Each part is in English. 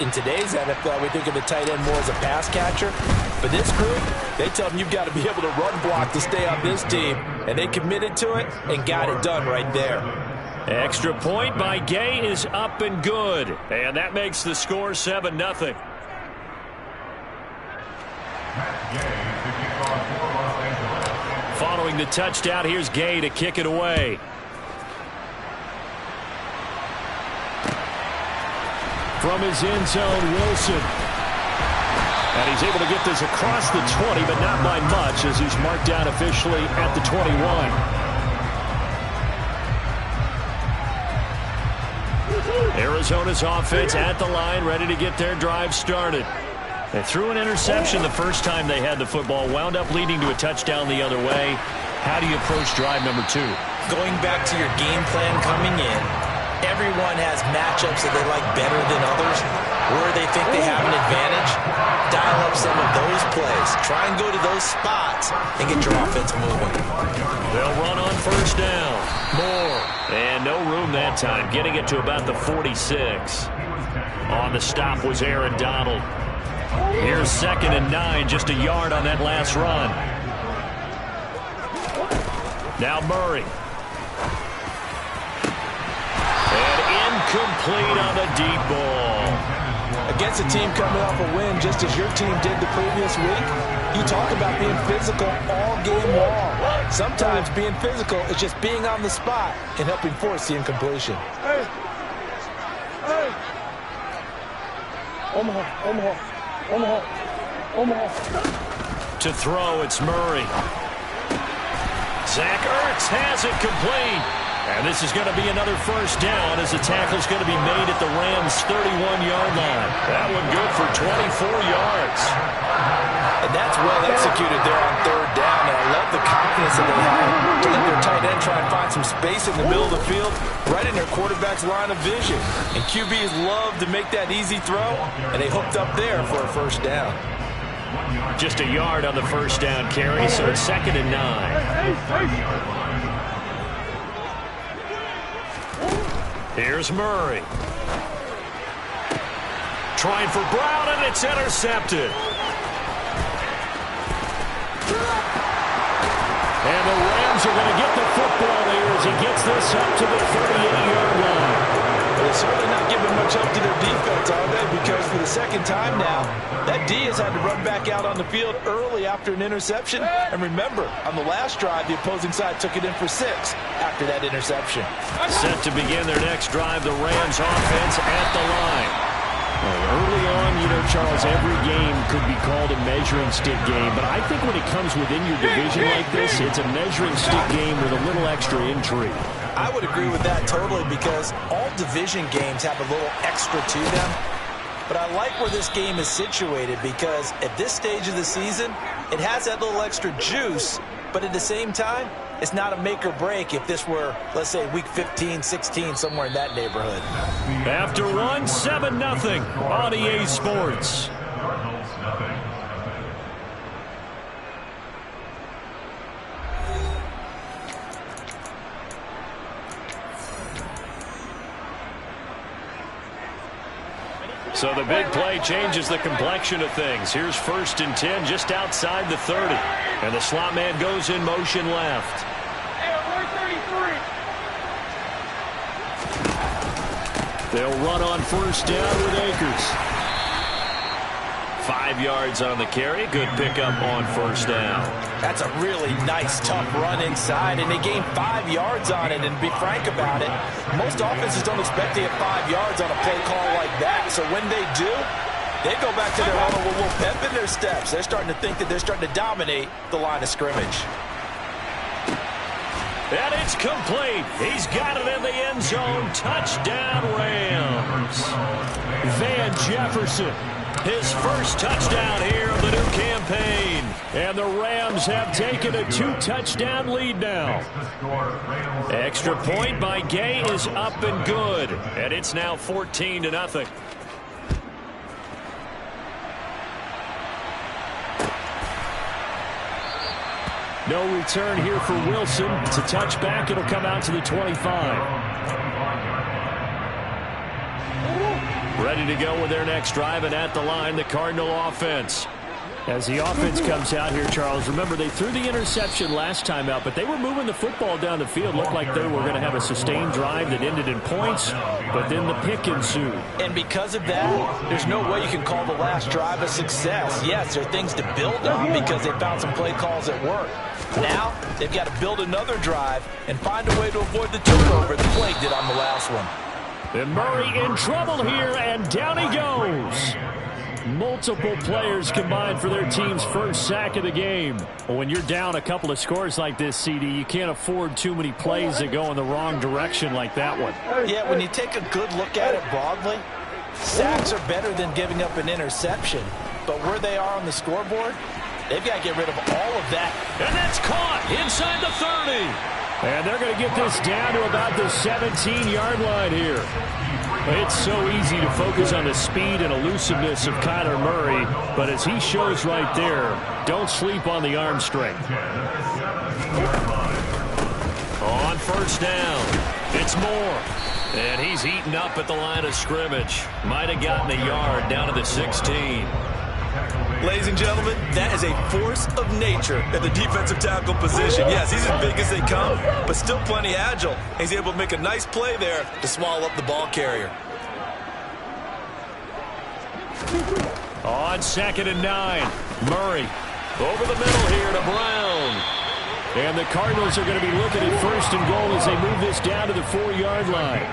In today's NFL, we think of the tight end more as a pass catcher. But this group, they tell them you've got to be able to run block to stay on this team. And they committed to it and got it done right there. Extra point by Gay is up and good. And that makes the score 7-0. Following the touchdown, here's Gay to kick it away. From his end zone, Wilson. And he's able to get this across the 20, but not by much, as he's marked down officially at the 21. Arizona's offense at the line, ready to get their drive started. They threw an interception the first time they had the football, wound up leading to a touchdown the other way. How do you approach drive number 2? Going back to your game plan coming in, everyone has matchups that they like better than others. Where they think they have an advantage, dial up some of those plays. Try and go to those spots and get your offense moving. They'll run on first down. Moore. And no room that time, getting it to about the 46. On the stop was Aaron Donald. Here's 2nd and 9, just a yard on that last run. Now Murray. And incomplete on the deep ball. Against a team coming off a win, just as your team did the previous week, you talk about being physical all game long. Sometimes being physical is just being on the spot and helping force the incompletion. Hey. Omaha. To throw, it's Murray. Zach Ertz has it complete. And this is going to be another first down as the tackle's going to be made at the Rams' 31-yard line. That one good for 24 yards. And that's well executed there on 3rd down. And I love the confidence that they have to let their tight end try and find some space in the middle of the field, right in their quarterback's line of vision. And QBs love to make that easy throw, and they hooked up there for a first down. Just a yard on the first down carry, so it's 2nd and 9. Here's Murray. Trying for Brown, and it's intercepted. And the Rams are going to get the football here as he gets this up to the 38-yard line. They're certainly not giving much help to their defense, are they? Because for the second time now, that D has had to run back out on the field early after an interception. And remember, on the last drive, the opposing side took it in for 6 after that interception. Set to begin their next drive, the Rams offense at the line. Early on, you know, Charles, every game could be called a measuring stick game. But I think when it comes within your division like this, it's a measuring stick game with a little extra intrigue. I would agree with that totally, because all division games have a little extra to them. But I like where this game is situated, because at this stage of the season, it has that little extra juice. But at the same time, it's not a make or break if this were, let's say, week 15, 16, somewhere in that neighborhood. After one, 7-0 on EA Sports. So the big play changes the complexion of things. Here's 1st and 10 just outside the 30. And the slot man goes in motion left. They'll run on first down with Akers. 5 yards on the carry. Good pickup on first down. That's a really nice, tough run inside, and they gained 5 yards on it. And to be frank about it, most offenses don't expect to get 5 yards on a play call like that. So when they do, they go back to their huddle with a little pep in their steps. They're starting to think that they're starting to dominate the line of scrimmage. And it's complete. He's got it in the end zone. Touchdown, Rams. Van Jefferson. His first touchdown here of the new campaign. And the Rams have taken a 2-touchdown lead now. Extra point by Gay is up and good. And it's now 14-0. No return here for Wilson. It's a touchback. It'll come out to the 25. Ready to go with their next drive, and at the line, the Cardinal offense. As the offense comes out here, Charles, remember they threw the interception last time out, but they were moving the football down the field. Looked like they were going to have a sustained drive that ended in points, but then the pick ensued. And because of that, there's no way you can call the last drive a success. Yes, there are things to build on because they found some play calls at work. Now, they've got to build another drive and find a way to avoid the turnover the play did on the last one. And Murray in trouble here, and down he goes. Multiple players combined for their team's first sack of the game. Well, when you're down a couple of scores like this, CD, you can't afford too many plays that go in the wrong direction like that one. Yeah, when you take a good look at it broadly, sacks are better than giving up an interception. But where they are on the scoreboard, they've got to get rid of all of that. And that's caught inside the 30. And they're going to get this down to about the 17-yard line here. It's so easy to focus on the speed and elusiveness of Kyler Murray, but as he shows right there, don't sleep on the arm strength. On first down, it's Moore. And he's eaten up at the line of scrimmage. Might have gotten a yard down to the 16. Ladies and gentlemen, that is a force of nature at the defensive tackle position. Yes, he's as big as they come, but still plenty agile. He's able to make a nice play there to swallow up the ball carrier. On 2nd and 9, Murray over the middle here to Brown. And the Cardinals are going to be looking at 1st and goal as they move this down to the 4-yard line.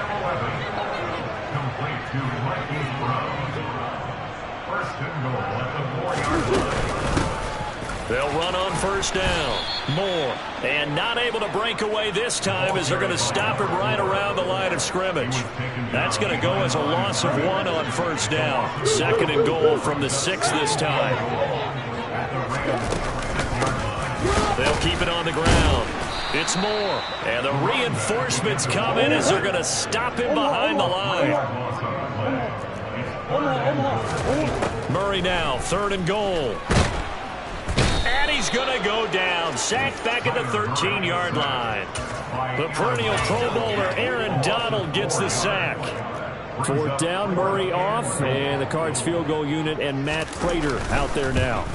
They'll run on first down. Moore. And not able to break away this time as they're going to stop him right around the line of scrimmage. That's going to go as a loss of 1 on first down. 2nd and goal from the 6 this time. They'll keep it on the ground. It's Moore. And the reinforcements come in as they're going to stop him behind the line. Murray now, 3rd and goal. And he's going to go down. Sacked back at the 13-yard line. The perennial Pro Bowler Aaron Donald gets the sack. 4th down, Murray off, and the Cards field goal unit and Matt Prater out there now.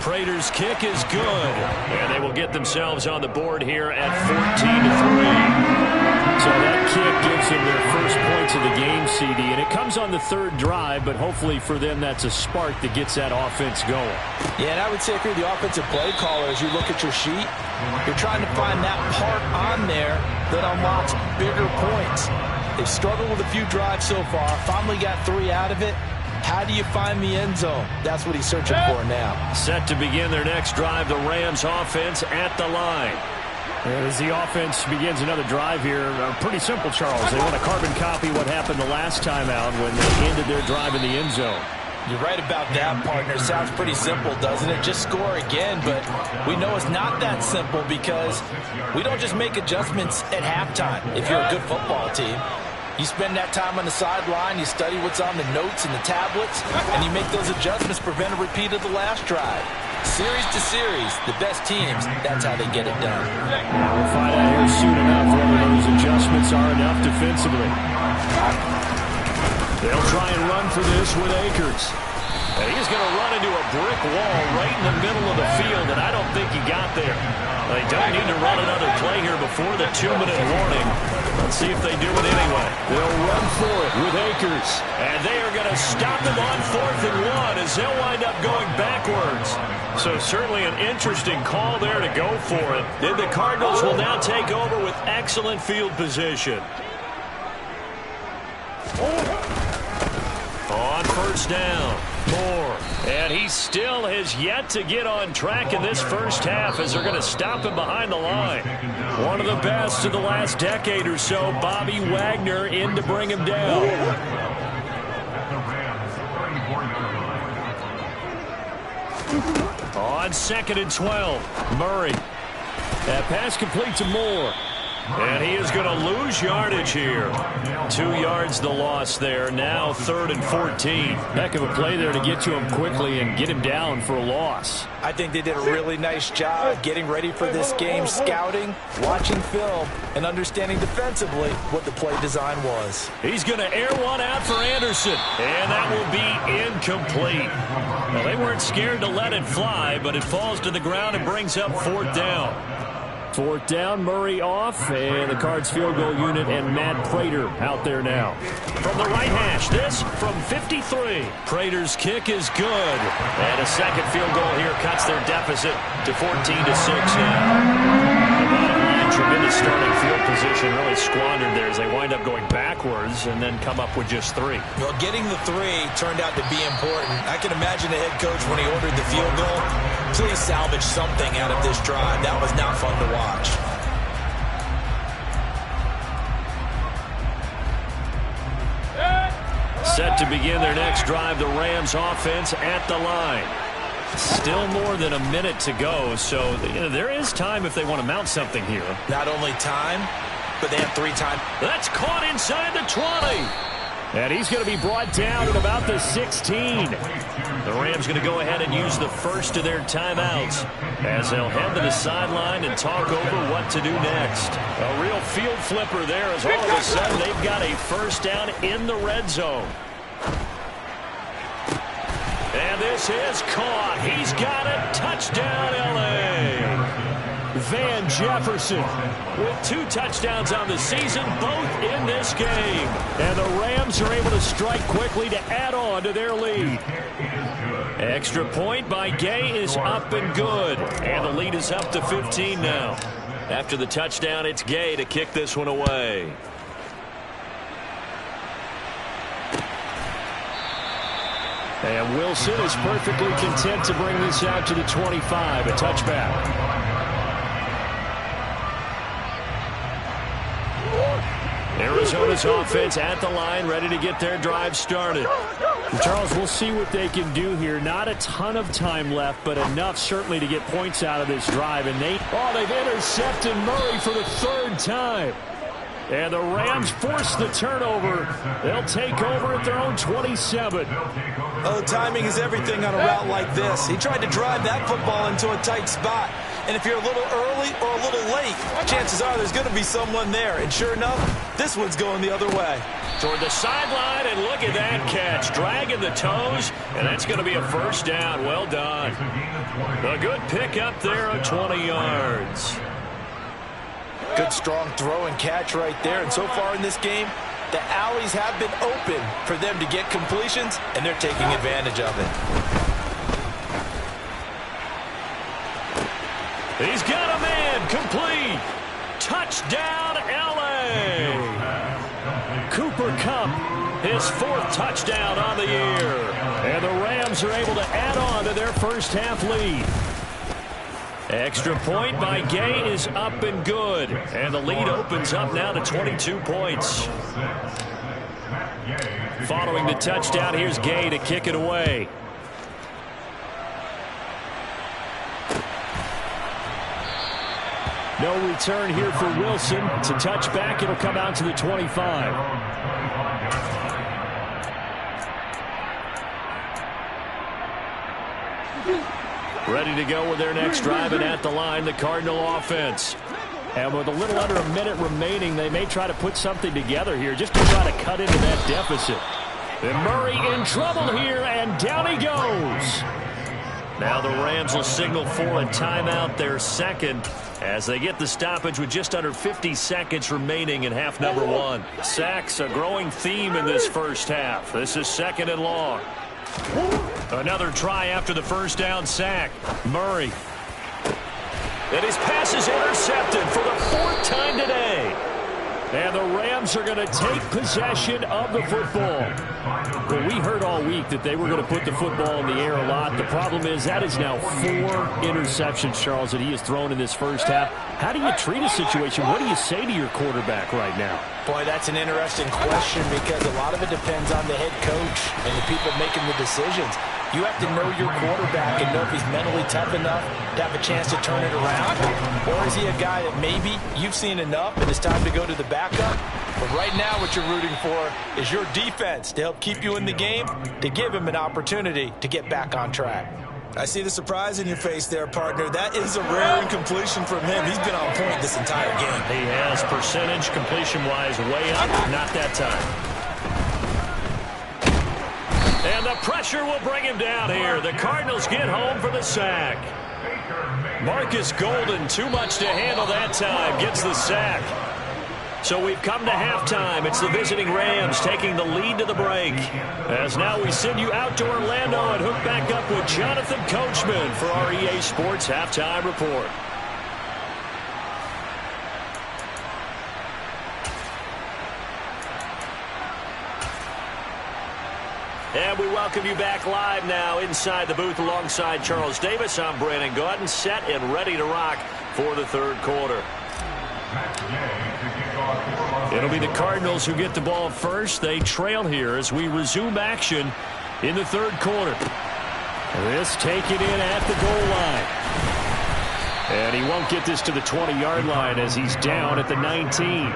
Prater's kick is good, and they will get themselves on the board here at 14-3. So that kick gives them their first points of the game, CD, and it comes on the 3rd drive, but hopefully for them that's a spark that gets that offense going. Yeah, and I would say if you're the offensive play caller, as you look at your sheet, you're trying to find that part on there that unlocks bigger points. They've struggled with a few drives so far, finally got 3 out of it. How do you find the end zone? That's what he's searching for now. Set to begin their next drive, the Rams offense at the line. As the offense begins another drive here, pretty simple, Charles. They want to carbon copy what happened the last time out when they ended their drive in the end zone. You're right about that, partner. Sounds pretty simple, doesn't it? Just score again, but we know it's not that simple because we don't just make adjustments at halftime if you're a good football team. You spend that time on the sideline, you study what's on the notes and the tablets, and you make those adjustments to prevent a repeat of the last drive. Series to series, the best teams, that's how they get it done. We'll find out here soon enough whether those adjustments are enough defensively. They'll try and run for this with Akers. And he's going to run into a brick wall right in the middle of the field, and I don't think he got there. They don't need to run another play here before the 2-minute warning. Let's see if they do it anyway. They'll run for it with Akers. And they are going to stop him on 4th and 1 as they'll wind up going backwards. So certainly an interesting call there to go for it. Then the Cardinals will now take over with excellent field position. On first down, Moore. And he still has yet to get on track in this first half as they're going to stop him behind the line. One of the best of the last decade or so, Bobby Wagner in to bring him down. On 2nd and 12, Murray. That pass complete to Moore. And he is going to lose yardage here. 2 yards the loss there. Now 3rd and 14. Heck of a play there to get to him quickly and get him down for a loss. I think they did a really nice job getting ready for this game, scouting, watching film, and understanding defensively what the play design was. He's going to air one out for Anderson, and that will be incomplete. Well, they weren't scared to let it fly, but it falls to the ground and brings up 4th down. 4th down, Murray off, and the Cards field goal unit and Matt Prater out there now. From the right hash, this from 53. Prater's kick is good. And a second field goal here cuts their deficit to 14-6 now. Tremendous starting field position, really squandered there as they wind up going backwards and then come up with just 3. Well, getting the 3 turned out to be important. I can imagine the head coach when he ordered the field goal. Please salvage something out of this drive. That was not fun to watch. Set to begin their next drive, the Rams offense at the line. Still more than a minute to go, so there is time if they want to mount something here. Not only time, but they have 3 times. That's caught inside the 20. And he's going to be brought down at about the 16. The Rams going to go ahead and use the first of their timeouts as they'll head to the sideline and talk over what to do next. A real field flipper there as all of a sudden they've got a first down in the red zone. And this is caught. He's got it. Touchdown, L.A. Van Jefferson with 2 touchdowns on the season, both in this game. And the Rams are able to strike quickly to add on to their lead. Extra point by Gay is up and good. And the lead is up to 15 now. After the touchdown, it's Gay to kick this one away. And Wilson is perfectly content to bring this out to the 25, a touchback. Arizona's offense at the line, ready to get their drive started. Charles, we'll see what they can do here. Not a ton of time left, but enough certainly to get points out of this drive. And they've intercepted Murray for the 3rd time. And the Rams force the turnover. They'll take over at their own 27. Oh, timing is everything on a route like this. He tried to drive that football into a tight spot. And if you're a little early or a little late, chances are there's going to be someone there. And sure enough, this one's going the other way. Toward the sideline, and look at that catch. Dragging the toes, and that's going to be a first down. Well done. A good pick up there of 20 yards. Good strong throw and catch right there. And so far in this game, the alleys have been open for them to get completions, and they're taking advantage of it. He's got a man complete. Touchdown, L.A. Cooper Kupp, his 4th touchdown on the year. And the Rams are able to add on to their first half lead. Extra point by Gay is up and good. And the lead opens up now to 22 points. Following the touchdown, here's Gay to kick it away. No return here for Wilson. It's a touchback. It'll come out to the 25. Ready to go with their next drive, and at the line, the Cardinal offense. And with a little under a minute remaining, they may try to put something together here just to try to cut into that deficit. And Murray in trouble here, and down he goes. Now the Rams will signal for a timeout, their second, as they get the stoppage with just under 50 seconds remaining in half number 1. Sacks, a growing theme in this first half. This is 2nd and long. Another try after the first down sack. Murray. And his pass is intercepted for the 4th time today. And the Rams are going to take possession of the football. Well, we heard all week that they were going to put the football in the air a lot. The problem is that is now 4 interceptions, Charles, that he has thrown in this first half. How do you treat a situation? What do you say to your quarterback right now? Boy, that's an interesting question because a lot of it depends on the head coach and the people making the decisions. You have to know your quarterback and know if he's mentally tough enough to have a chance to turn it around. Or is he a guy that maybe you've seen enough and it's time to go to the backup? But right now what you're rooting for is your defense to help keep you in the game, to give him an opportunity to get back on track. I see the surprise in your face there, partner. That is a rare incompletion from him. He's been on point this entire game. He has percentage completion-wise way up. Not that time. And the pressure will bring him down here. The Cardinals get home for the sack. Marcus Golden, too much to handle that time, gets the sack. So we've come to halftime. It's the visiting Rams taking the lead to the break. As now we send you out to Orlando and hook back up with Jonathan Coachman for our EA Sports Halftime Report. And we welcome you back live now inside the booth alongside Charles Davis. I'm Brandon Gaudin, set and ready to rock for the third quarter. It'll be the Cardinals who get the ball first. They trail here as we resume action in the third quarter. This taken in at the goal line. And he won't get this to the 20-yard line as he's down at the 19.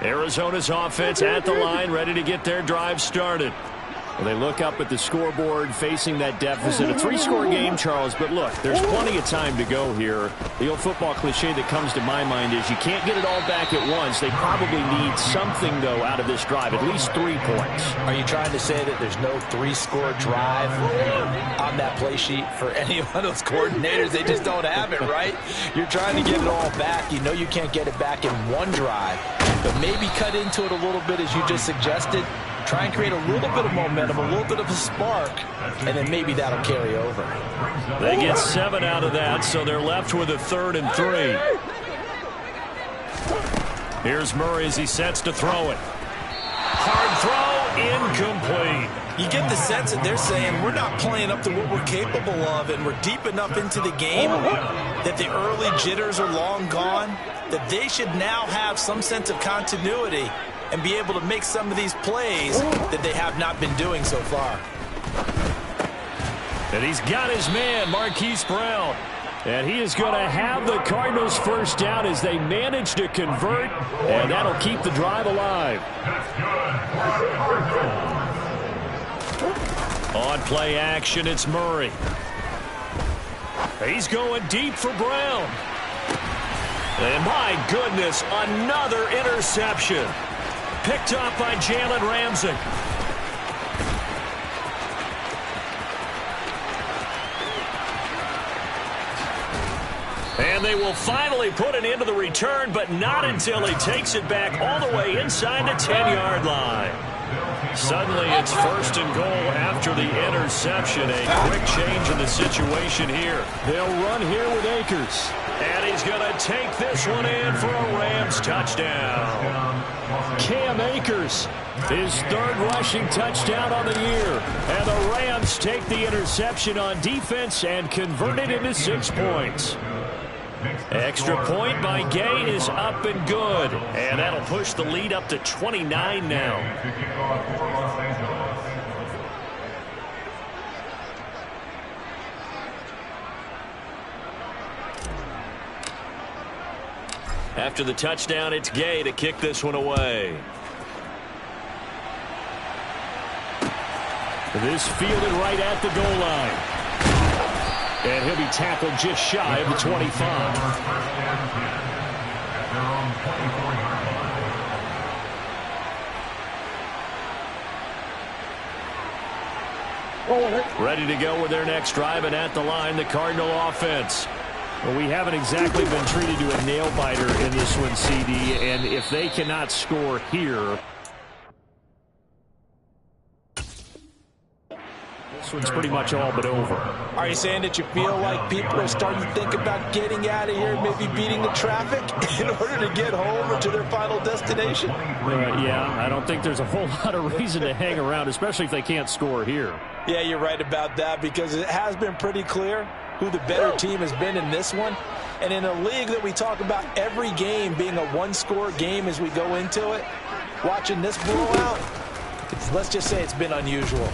Arizona's offense at the line, ready to get their drive started. Well, they look up at the scoreboard facing that deficit. A 3-score game, Charles, but look, there's plenty of time to go here. The old football cliche that comes to my mind is you can't get it all back at once. They probably need something, though, out of this drive, at least 3 points. Are you trying to say that there's no 3-score drive on that play sheet for any one of those coordinators? They just don't have it, right? You're trying to get it all back. You know you can't get it back in one drive, but maybe cut into it a little bit as you just suggested. Try and create a little bit of momentum, a little bit of a spark, and then maybe that'll carry over. They get 7 out of that, so they're left with a 3rd and 3. Here's Murray as he sets to throw it. Hard throw, incomplete. You get the sense that they're saying we're not playing up to what we're capable of, and we're deep enough into the game that the early jitters are long gone, that they should now have some sense of continuity and be able to make some of these plays that they have not been doing so far. And he's got his man, Marquise Brown. And he is going to have the Cardinals first down as they manage to convert, and that'll keep the drive alive. On play action, it's Murray. He's going deep for Brown. And my goodness, another interception. Picked up by Jalen Ramsey. And they will finally put an end to the return, but not until he takes it back all the way inside the 10-yard line. Suddenly it's 1st and goal after the interception. A quick change in the situation here. They'll run here with Akers. And he's going to take this one in for a Rams touchdown. Cam Akers, his 3rd rushing touchdown on the year. And the Rams take the interception on defense and convert it into 6 points. Extra point by Gay is up and good. And that'll push the lead up to 29 now. After the touchdown, it's Gay to kick this one away. This fielded right at the goal line. And he'll be tackled just shy of the 25. Ready to go with their next drive, and at the line, the Cardinal offense. Well, we haven't exactly been treated to a nail-biter in this one, CD, and if they cannot score here. This one's pretty much all but over. Are you saying that you feel like people are starting to think about getting out of here, maybe beating the traffic in order to get home or to their final destination? Yeah, I don't think there's a whole lot of reason to hang around, especially if they can't score here. Yeah, you're right about that, because it has been pretty clear who the better team has been in this one. And in a league that we talk about every game being a one-score game as we go into it, watching this blowout, let's just say it's been unusual.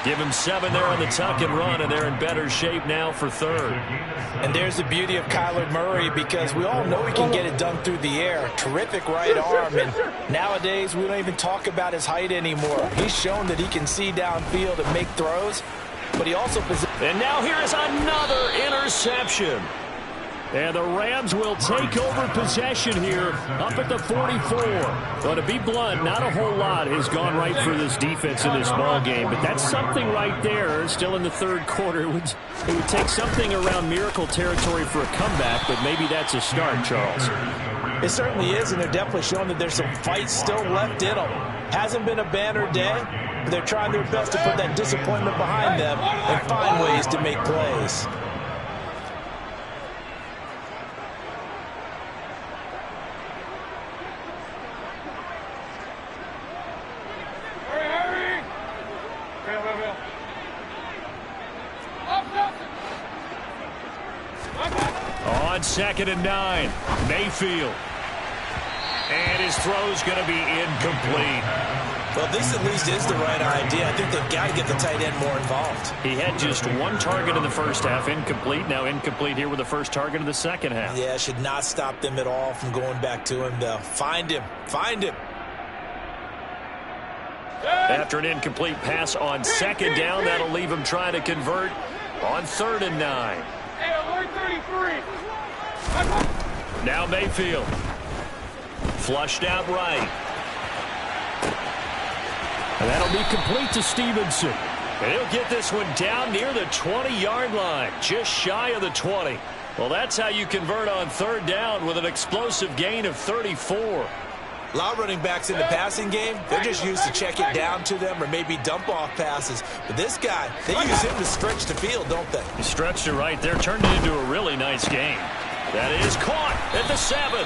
Give him 7 there on the tuck and run, and they're in better shape now for third. And there's the beauty of Kyler Murray, because we all know he can get it done through the air. Terrific right arm, and nowadays we don't even talk about his height anymore. He's shown that he can see downfield and make throws, but he also possesses. And now here is another interception. And the Rams will take over possession here up at the 44. Well, to be blunt, not a whole lot has gone right for this defense in this ball game, but that's something right there. Still in the third quarter. It would take something around miracle territory for a comeback, but maybe that's a start, Charles. It certainly is, and they're definitely showing that there's some fight still left in them. Hasn't been a banner day, but they're trying their best to put that disappointment behind them and find ways to make plays. On 2nd and 9, Mayfield. And his throw's going to be incomplete. Well, this at least is the right idea. I think they've got to get the tight end more involved. He had just 1 target in the first half, incomplete. Now incomplete here with the first target of the second half. Yeah, should not stop them at all from going back to him, though. Find him. Find him. After an incomplete pass on 2nd down, that'll leave him trying to convert on 3rd and 9. Now Mayfield. Flushed out right. And that'll be complete to Stevenson. And he'll get this one down near the 20-yard line, just shy of the 20. Well, that's how you convert on 3rd down with an explosive gain of 34. A lot of running backs in the passing game, they're just used to check it down to them or maybe dump off passes. But this guy, they use him to stretch the field, don't they? He stretched it right there, turned it into a really nice game. That is caught at the 7.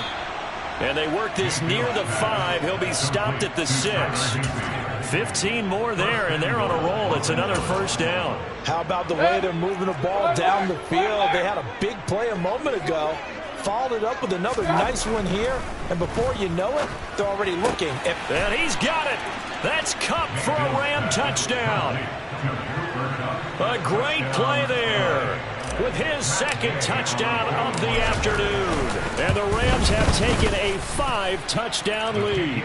And they work this near the 5. He'll be stopped at the 6. 15 more there, and they're on a roll. It's another first down. How about the way they're moving the ball down the field? They had a big play a moment ago. Followed it up with another nice one here, and before you know it, they're already looking. And he's got it. That's Kupp for a Ram touchdown. A great play there with his 2nd touchdown of the afternoon. And the Rams have taken a 5-touchdown lead.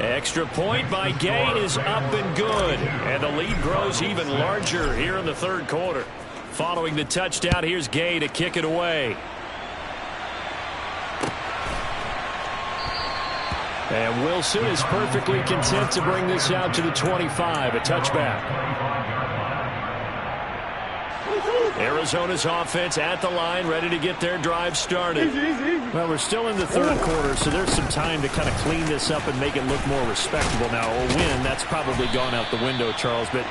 Extra point by Gay is up and good. And the lead grows even larger here in the 3rd quarter. Following the touchdown, here's Gay to kick it away. And Wilson is perfectly content to bring this out to the 25, a touchback. Arizona's offense at the line, ready to get their drive started. Well, we're still in the 3rd quarter, so there's some time to kind of clean this up and make it look more respectable. Now, a win, that's probably gone out the window, Charles, but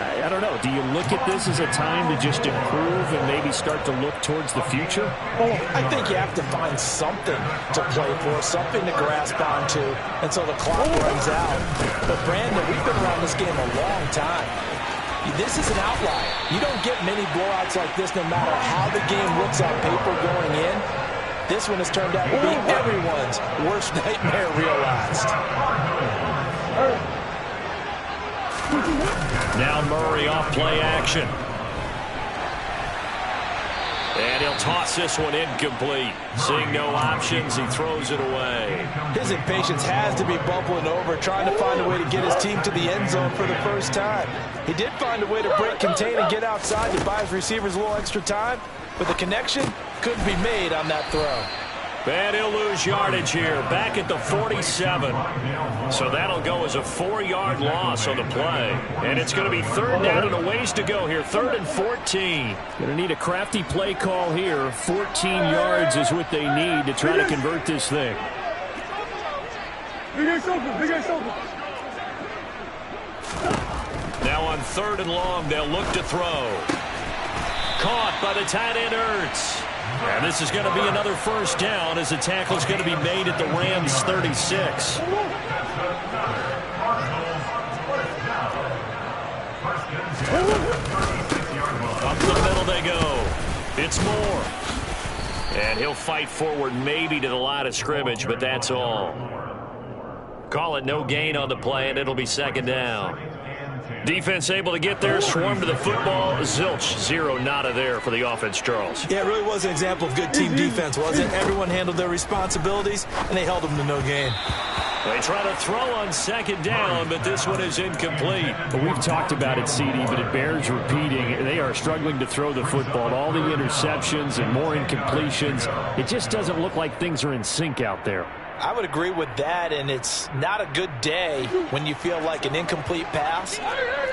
I don't know. Do you look at this as a time to just improve and maybe start to look towards the future? Well, I think you have to find something to play for, something to grasp onto until the clock runs out. But, Brandon, we've been around this game a long time. This is an outlier. You don't get many blowouts like this no matter how the game looks on paper going in. This one has turned out to be everyone's worst nightmare realized. Now Murray off play action. And he'll toss this one incomplete. Seeing no options, he throws it away. His impatience has to be bubbling over, trying to find a way to get his team to the end zone for the first time. He did find a way to break contain and get outside to buy his receivers a little extra time, but the connection couldn't be made on that throw. And he'll lose yardage here, back at the 47. So that'll go as a 4-yard loss on the play. And it's going to be 3rd down and a ways to go here, 3rd and 14. Going to need a crafty play call here. 14 yards is what they need to try to convert this thing. Now on 3rd and long, they'll look to throw. Caught by the tight end, Ertz. And this is going to be another first down as the tackle is going to be made at the Rams' 36. Up the middle they go. It's Moore. And he'll fight forward maybe to the line of scrimmage, but that's all. Call it no gain on the play, and it'll be 2nd down. Defense able to get there, swarm to the football. Zilch, 0 nada there for the offense, Charles. Yeah, it really was an example of good team defense, wasn't it? Everyone handled their responsibilities, and they held them to no gain. They try to throw on 2nd down, but this one is incomplete. Well, we've talked about it, CD, but it bears repeating. They are struggling to throw the football. All the interceptions and more incompletions. It just doesn't look like things are in sync out there. I would agree with that, and it's not a good day when you feel like an incomplete pass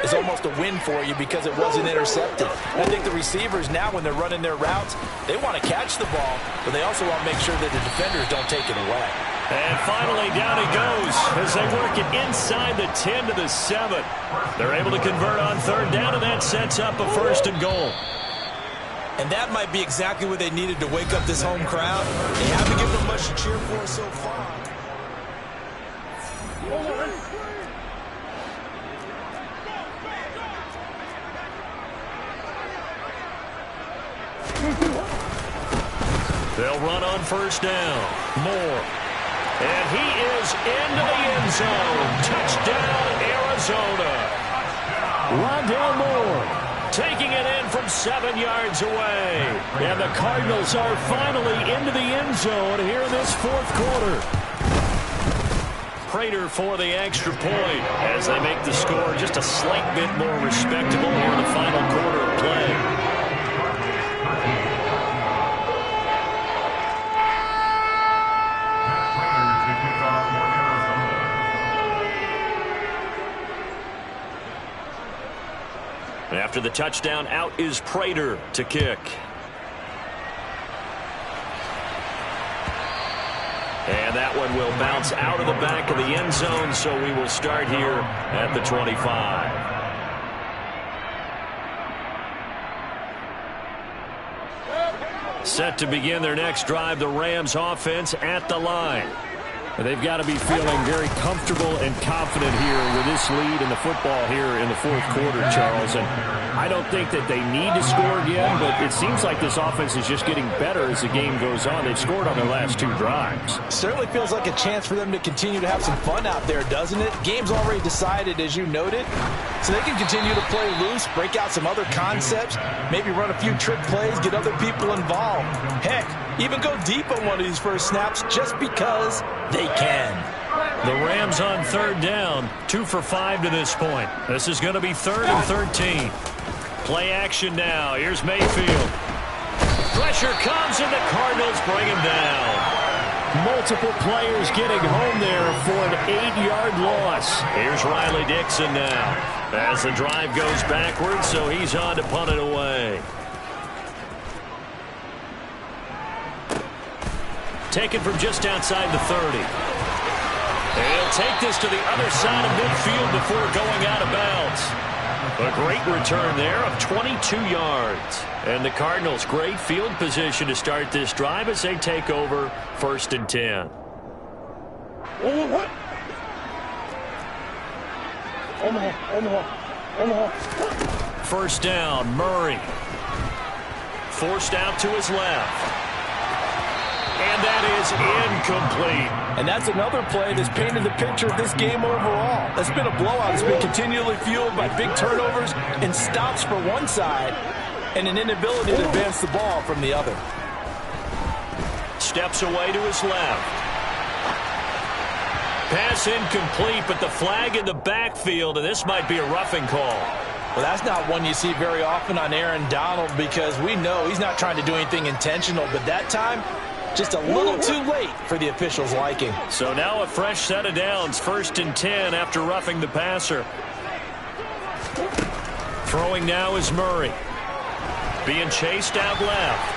is almost a win for you because it wasn't intercepted. And I think the receivers now, when they're running their routes, they want to catch the ball, but they also want to make sure that the defenders don't take it away. And finally, down he goes as they work it inside the 10 to the 7. They're able to convert on 3rd down, and that sets up a 1st and goal. And that might be exactly what they needed to wake up this home crowd. They haven't given them much to cheer for so far. They'll run on 1st down. Moore. And he is into the end zone. Touchdown, Arizona. Rondale Moore taking it in from 7 yards away. And the Cardinals are finally into the end zone here in this 4th quarter. Prater for the extra point as they make the score just a slight bit more respectable here in the final quarter of play. After the touchdown, out is Prater to kick. And that one will bounce out of the back of the end zone, so we will start here at the 25. Set to begin their next drive, the Rams offense at the line. They've got to be feeling very comfortable and confident here with this lead in the football here in the 4th quarter, Charles. And I don't think that they need to score again, but it seems like this offense is just getting better as the game goes on. They've scored on their last 2 drives. Certainly feels like a chance for them to continue to have some fun out there, doesn't it? Game's already decided, as you noted, so they can continue to play loose, break out some other concepts, maybe run a few trick plays, get other people involved. Heck, even go deep on one of these first snaps just because they can. The Rams on 3rd down, 2 for 5 to this point. This is going to be 3rd and 13. Play action now. Here's Mayfield. Pressure comes, and the Cardinals bring him down. Multiple players getting home there for an 8-yard loss. Here's Riley Dixon now as the drive goes backwards, so he's on to punt it away. Taken from just outside the 30. He'll take this to the other side of midfield before going out of bounds. A great return there of 22 yards. And the Cardinals, great field position to start this drive as they take over 1st and 10. First down, Murray. Forced out to his left. And that is incomplete. And that's another play that's painted the picture of this game overall. It's been a blowout. It's been continually fueled by big turnovers and stops for one side and an inability to advance the ball from the other. Steps away to his left. Pass incomplete, but the flag in the backfield, and this might be a roughing call. Well, that's not one you see very often on Aaron Donald because we know he's not trying to do anything intentional, but that time, just a little too late for the officials' liking. So now a fresh set of downs, 1st and 10 after roughing the passer. Throwing now is Murray. Being chased out left.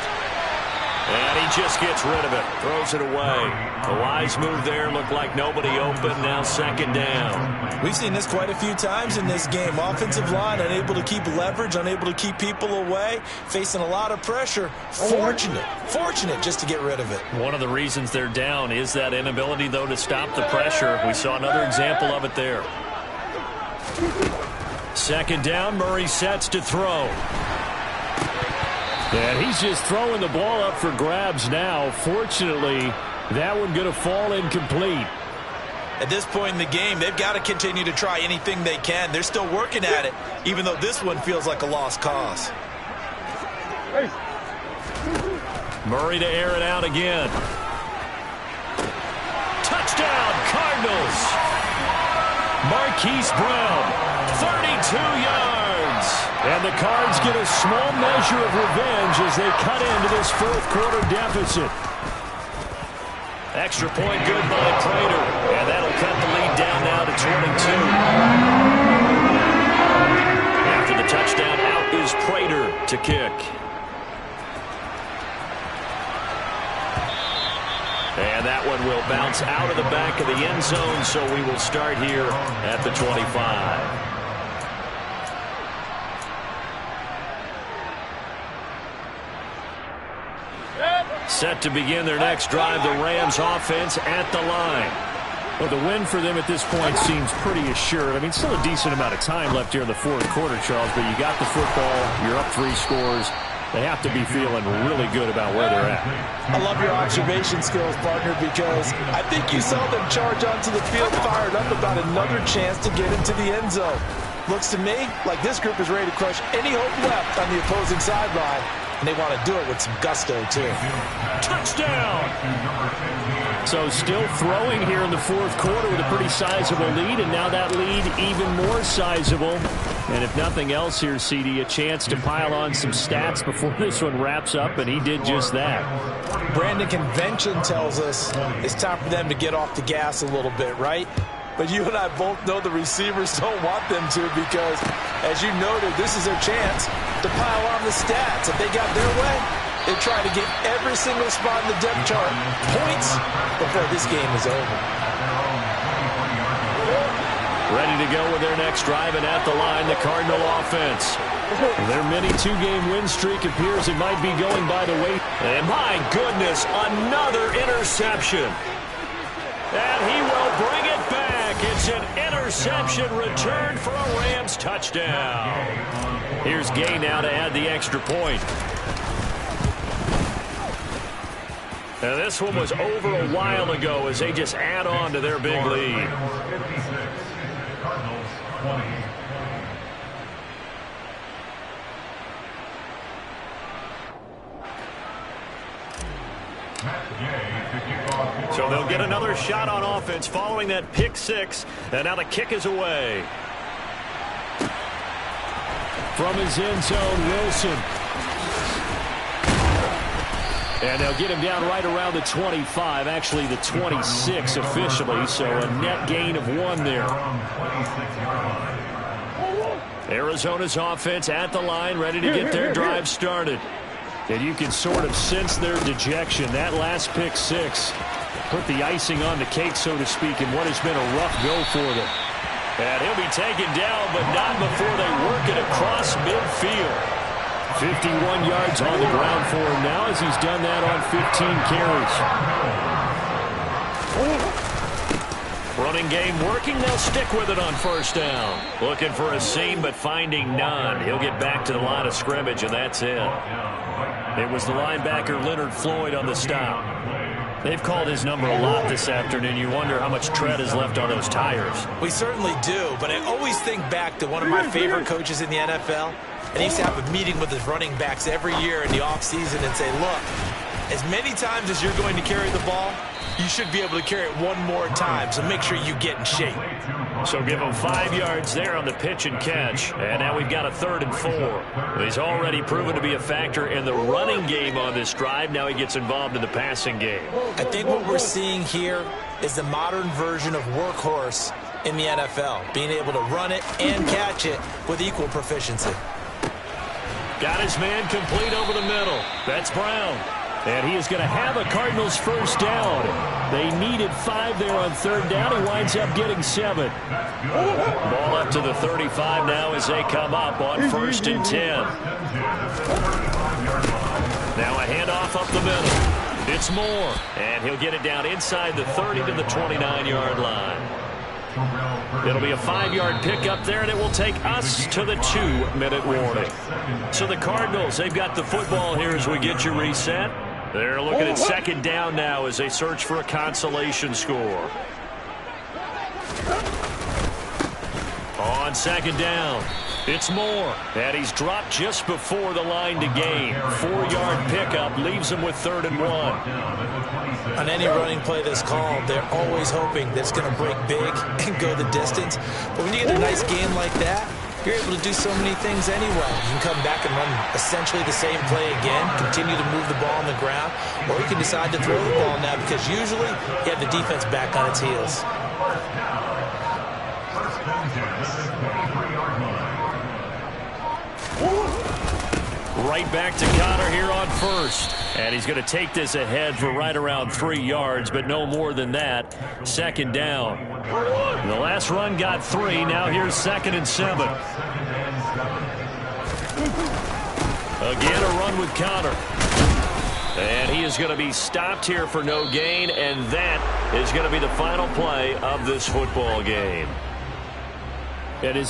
And he just gets rid of it. Throws it away. A wise move there. Looked like nobody open. Now second down. We've seen this quite a few times in this game. Offensive line unable to keep leverage, unable to keep people away, facing a lot of pressure. Fortunate just to get rid of it. One of the reasons they're down is that inability, though, to stop the pressure. We saw another example of it there. Second down, Murray sets to throw. And he's just throwing the ball up for grabs now. Fortunately, that one going to fall incomplete. At this point in the game, they've got to continue to try anything they can. They're still working at it, even though this one feels like a lost cause. Murray to air it out again. Touchdown, Cardinals. Marquise Brown, 32 yards. And the Cards get a small measure of revenge as they cut into this fourth quarter deficit. Extra point good by Prater. And that'll cut the lead down now to 22. After the touchdown, out is Prater to kick. And that one will bounce out of the back of the end zone, so we will start here at the 25. Set to begin their next drive, the Rams offense at the line. Well, the win for them at this point seems pretty assured. I mean, still a decent amount of time left here in the fourth quarter, Charles, but you got the football, you're up 3 scores. They have to be feeling really good about where they're at. I love your observation skills, partner, because I think you saw them charge onto the field fired up about another chance to get into the end zone. Looks to me like this group is ready to crush any hope left on the opposing sideline, and they want to do it with some gusto, too. Touchdown! So still throwing here in the fourth quarter with a pretty sizable lead, and now that lead even more sizable. And if nothing else here, CD, a chance to pile on some stats before this one wraps up, and he did just that. Brandon, convention tells us it's time for them to get off the gas a little bit, right? But you and I both know the receivers don't want them to because, as you noted, this is their chance to pile on the stats. If they got their way, they try to get every single spot in the depth chart points before this game is over. Ready to go with their next drive, and at the line, the Cardinal offense. Their mini 2-game win streak appears it might be going by the way. And my goodness, another interception. And he will bring it back. It's an interception return for a Rams touchdown. Here's Gay now to add the extra point. Now this one was over a while ago as they just add on to their big lead. So they'll get another shot on offense following that pick 6. And now the kick is away. From his end zone, Wilson. And they'll get him down right around the 25, actually the 26 officially, so a net gain of 1 there. Arizona's offense at the line, ready to get their drive started. And you can sort of sense their dejection. That last pick 6 put the icing on the cake, so to speak, in what has been a rough go for them. And he'll be taken down, but not before they work it across midfield. 51 yards on the ground for him now as he's done that on 15 carries. Running game working. They'll stick with it on first down. Looking for a seam, but finding none. He'll get back to the line of scrimmage, and that's it. It was the linebacker Leonard Floyd on the stop. They've called his number a lot this afternoon. You wonder how much tread is left on those tires. We certainly do, but I always think back to one of my favorite coaches in the NFL. And he used to have a meeting with his running backs every year in the offseason and say, look, as many times as you're going to carry the ball, you should be able to carry it one more time, so make sure you get in shape. So give him 5 yards there on the pitch and catch. And now we've got a 3rd and 4. He's already proven to be a factor in the running game on this drive. Now he gets involved in the passing game. I think what we're seeing here is the modern version of workhorse in the NFL, being able to run it and catch it with equal proficiency. Got his man complete over the middle. That's Brown. And he is going to have a Cardinals first down. They needed 5 there on third down. He winds up getting 7. Ball up to the 35 now as they come up on 1st and 10. Now a handoff up the middle. It's Moore. And he'll get it down inside the 30 to the 29-yard line. It'll be a 5-yard pickup there, and it will take us to the 2-minute warning. So the Cardinals, they've got the football here as we get you reset. They're looking at 2nd down now as they search for a consolation score. On 2nd down, it's Moore. And he's dropped just before the line to gain. 4-yard pickup leaves him with 3rd and 1. On any running play that's called, they're always hoping that it's going to break big and go the distance. But when you get a nice game like that, you're able to do so many things anyway. You can come back and run essentially the same play again, continue to move the ball on the ground, or you can decide to throw the ball now because usually you have the defense back on its heels. Right back to Connor here on 1st. And he's going to take this ahead for right around 3 yards, but no more than that. 2nd down. The last run got 3. Now here's 2nd and 7. Again, a run with Connor. And he is going to be stopped here for no gain, and that is going to be the final play of this football game. And is this